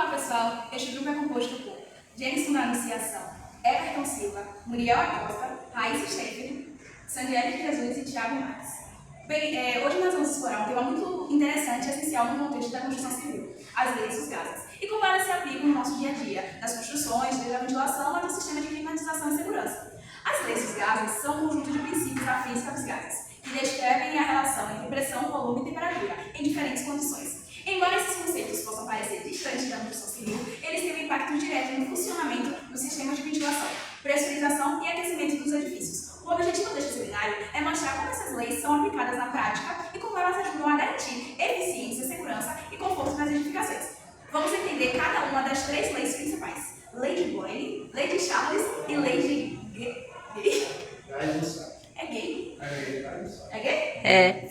Olá pessoal, este grupo é composto por Jenison da Anunciação, Everton Silva, Muriel Acosta, Raíssa Stephanie, Sandiele de Jesus e Thiago Marques. Bem, hoje nós vamos explorar um tema muito interessante e essencial no contexto da construção civil, as leis dos gases, e como elas se aplicam no nosso dia a dia, nas construções, desde a ventilação até o sistema de climatização e segurança. As leis dos gases são um conjunto de princípios da física dos gases, que descrevem a relação entre pressão, volume e temperatura em diferentes condições. Embora esses conceitos possam parecer distantes da construção civil, eles têm um impacto direto no funcionamento dos sistemas de ventilação, pressurização e aquecimento dos edifícios. O objetivo deste seminário é mostrar como essas leis são aplicadas na prática e como elas ajudam a garantir eficiência, segurança e conforto nas edificações. Vamos entender cada uma das três leis principais: Lei de Boyle, Lei de Charles e Lei de Gay. É gay? É gay? É.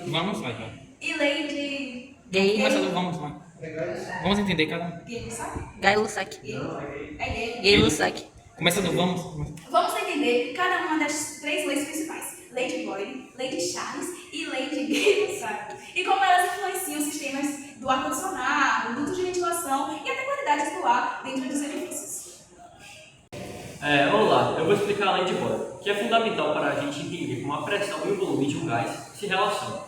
Vamos lá, então. E Lei de Gay. Começando, vamos lá. Vamos entender cada um. Gay, sabe? Gay Lussac. Gay. É gay. Gay Lussac. Começando, vamos. Vamos entender cada uma das três leis principais: Lei de Boyle, Lei de Charles e Lei de Gay, e como elas influenciam os sistemas do ar-condicionado, dutos de ventilação e até qualidades do ar dentro dos edifícios. Olá, eu vou explicar a lei de Boyle, que é fundamental para a gente entender como a pressão e o volume de um gás se relacionam.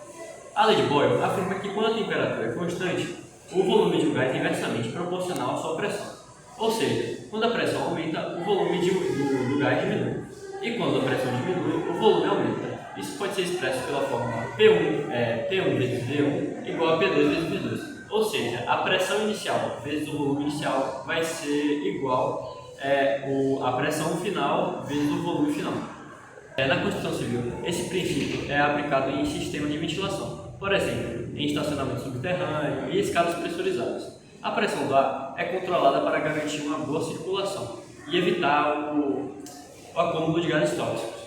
A lei de Boyle afirma que quando a temperatura é constante, o volume de um gás é inversamente proporcional à sua pressão. Ou seja, quando a pressão aumenta, o volume do gás diminui. E quando a pressão diminui, o volume aumenta. Isso pode ser expresso pela fórmula P1 vezes V1 igual a P2 vezes V2. Ou seja, a pressão inicial vezes o volume inicial vai ser igual a pressão final vezes o volume final. Na construção civil, esse princípio é aplicado em sistemas de ventilação, por exemplo, em estacionamento subterrâneo e escadas pressurizadas. A pressão do ar é controlada para garantir uma boa circulação e evitar o acúmulo de gases tóxicos.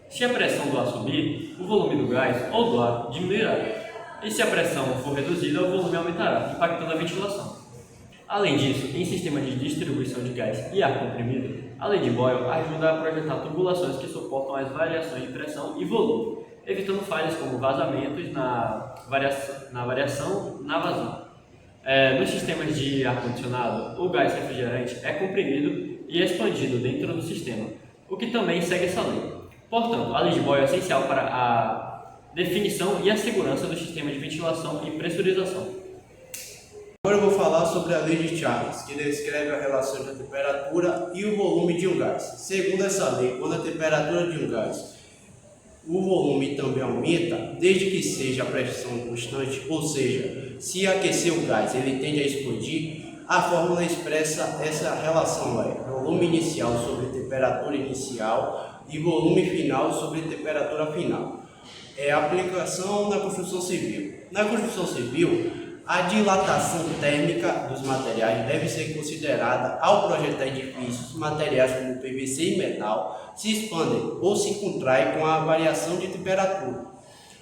Se a pressão do ar subir, o volume do gás ou do ar diminuirá. E se a pressão for reduzida, o volume aumentará, impactando a ventilação. Além disso, em sistemas de distribuição de gás e ar comprimido, a lei de Boyle ajuda a projetar tubulações que suportam as variações de pressão e volume, evitando falhas como vazamentos na vazão. Nos sistemas de ar-condicionado, o gás refrigerante é comprimido e expandido dentro do sistema, o que também segue essa lei. Portanto, a lei de Boyle é essencial para a definição e a segurança do sistema de ventilação e pressurização. Agora eu vou falar sobre a lei de Charles, que descreve a relação entre a temperatura e o volume de um gás. Segundo essa lei, quando a temperatura de um gás, o volume também aumenta, desde que seja a pressão constante, ou seja, se aquecer o gás ele tende a explodir, a fórmula expressa essa relação, volume inicial sobre temperatura inicial e volume final sobre temperatura final. É a aplicação na construção civil. Na construção civil, a dilatação térmica dos materiais deve ser considerada ao projetar edifícios. Materiais como PVC e metal se expandem ou se contraem com a variação de temperatura,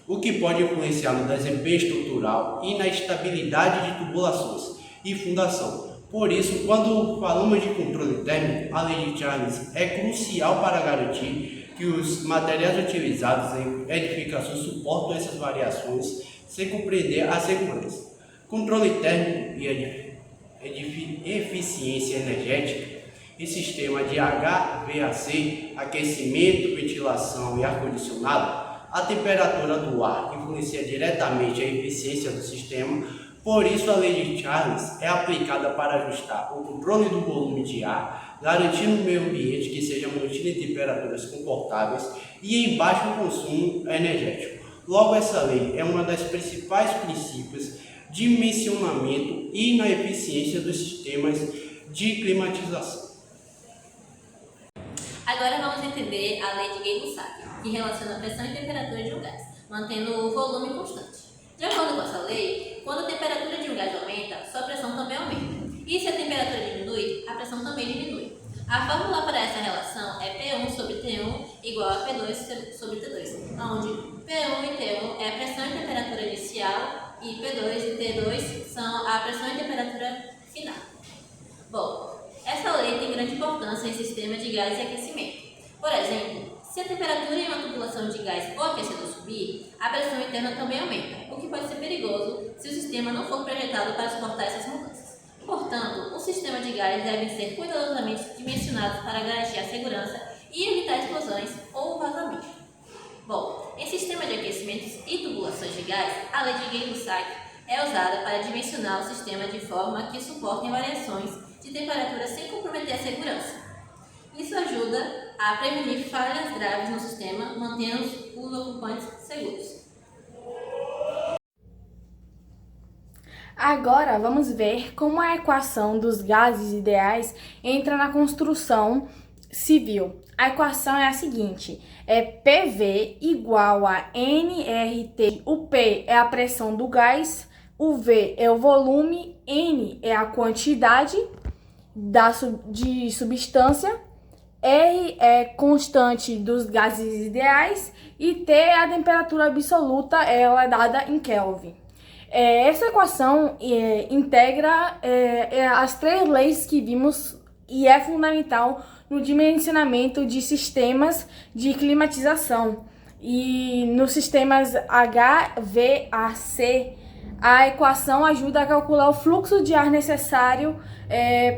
o que pode influenciar no desempenho estrutural e na estabilidade de tubulações e fundação. Por isso, quando falamos de controle térmico, a lei de Charles é crucial para garantir que os materiais utilizados em edificações suportam essas variações sem compreender a segurança. Controle térmico e eficiência energética e sistema de HVAC, aquecimento, ventilação e ar-condicionado, a temperatura do ar influencia diretamente a eficiência do sistema. Por isso, a lei de Charles é aplicada para ajustar o controle do volume de ar, garantindo um meio ambiente que seja mantido em temperaturas confortáveis e em baixo consumo energético. Logo, essa lei é uma das principais princípios de dimensionamento e na eficiência dos sistemas de climatização. Agora vamos entender a lei de Gay-Lussac, que relaciona a pressão e temperatura de um gás, mantendo o volume constante. De acordo com essa lei, quando a temperatura de um gás aumenta, sua pressão também aumenta. E se a temperatura diminui, a pressão também diminui. A fórmula para essa relação é P1 sobre T1 igual a P2 sobre T2, onde P1 e T1 é a pressão e temperatura inicial e P2 e T2 são a pressão e temperatura final. Bom, essa lei tem grande importância em sistemas de gás e aquecimento. Por exemplo, se a temperatura em uma tubulação de gás ou aquecedor subir, a pressão interna também aumenta, o que pode ser perigoso se o sistema não for projetado para suportar essas mudanças. Portanto, Portanto, o sistema de gás deve ser cuidadosamente dimensionado para garantir a segurança e evitar explosões ou vazamento. Bom, em sistema de aquecimentos e tubulações de gás, a lei de Gay-Lussac é usada para dimensionar o sistema de forma que suportem variações de temperatura sem comprometer a segurança. Isso ajuda a prevenir falhas graves no sistema, mantendo os ocupantes seguros. Agora vamos ver como a equação dos gases ideais entra na construção civil. A equação é a seguinte: é PV igual a nRT. O P é a pressão do gás, o V é o volume, N é a quantidade de substância, R é constante dos gases ideais e T é a temperatura absoluta, ela é dada em Kelvin. Essa equação integra as três leis que vimos e é fundamental no dimensionamento de sistemas de climatização. E nos sistemas HVAC, a equação ajuda a calcular o fluxo de ar necessário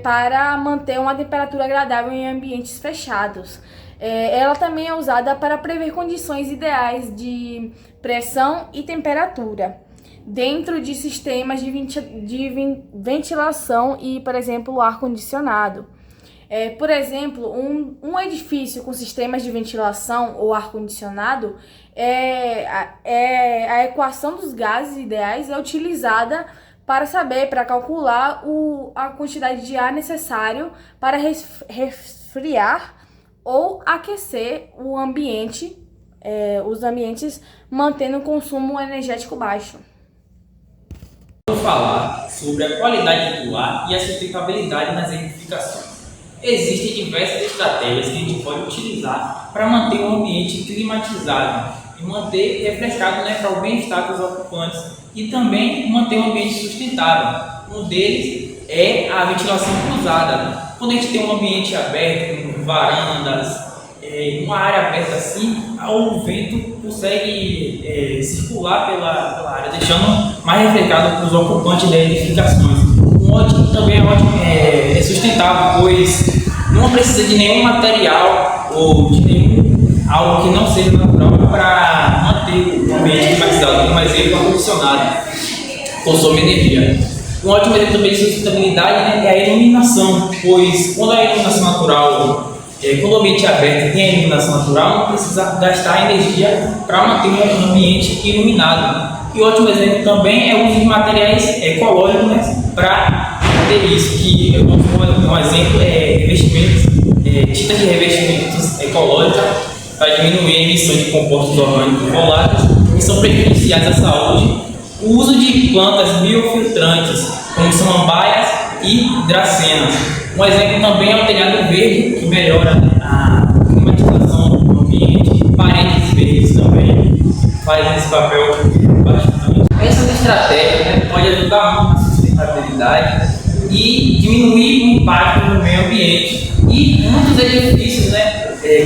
para manter uma temperatura agradável em ambientes fechados. Ela também é usada para prever condições ideais de pressão e temperatura dentro de sistemas de ventilação e, por exemplo, o ar-condicionado. Por exemplo, um edifício com sistemas de ventilação ou ar-condicionado, a equação dos gases ideais é utilizada para calcular a quantidade de ar necessário para resfriar ou aquecer os ambientes, mantendo o consumo energético baixo. Vou falar sobre a qualidade do ar e a sustentabilidade nas edificações. Existem diversas estratégias que a gente pode utilizar para manter o ambiente climatizado e manter refrescado, para o bem-estar dos ocupantes e também manter o ambiente sustentável. Um deles é a ventilação cruzada. Quando a gente tem um ambiente aberto, com varandas, uma área aberta assim, o vento consegue circular pela área, deixando mais refrescado para os ocupantes das edificações. Também é sustentável, pois não precisa de nenhum material ou de algo que não seja natural para manter o ambiente climatizado. Como exemplo, o ar-condicionado consome energia. Um ótimo exemplo também de sustentabilidade é a iluminação, pois quando a iluminação natural, quando o ambiente é aberto e tem a iluminação natural, não precisa gastar energia para manter um ambiente iluminado. E ótimo exemplo também é o uso de materiais ecológicos, para ter isso, que um exemplo é revestimentos, tinta de revestimentos ecológica para diminuir a emissão de compostos orgânicos voláteis que são prejudiciais à saúde. O uso de plantas biofiltrantes, como samambaias e dracenas. Um exemplo também é o telhado verde, que melhora a climatização do ambiente. Paredes verdes também fazem esse papel bastante. Essas estratégias podem ajudar muito na sustentabilidade e diminuir o impacto no meio ambiente. E muitos edifícios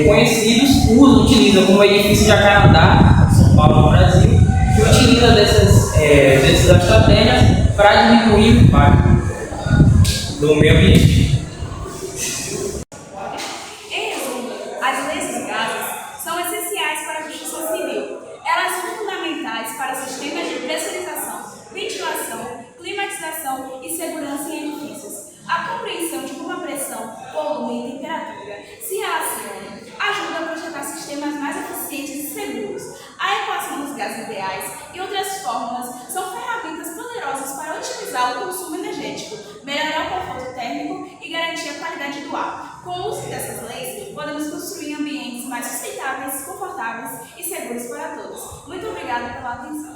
conhecidos utilizam, como o edifício Jacarandá, São Paulo, no Brasil, que utiliza dessas estratégias para diminuir o impacto no meio ambiente. Em resumo, as leis dos gases são essenciais para a construção civil. Elas são fundamentais para sistemas de pressurização, ventilação, climatização e segurança em edifícios. A compreensão de como a pressão, volume e temperatura se relacionam ajuda a projetar sistemas mais eficientes e seguros. A equação dos gases ideais e outras fórmulas são ferramentas poderosas para otimizar o consumo energético, melhorar o conforto térmico e garantir a qualidade do ar. Com o uso dessas leis, podemos construir ambientes mais sustentáveis, confortáveis e seguros para todos. Muito obrigada pela atenção.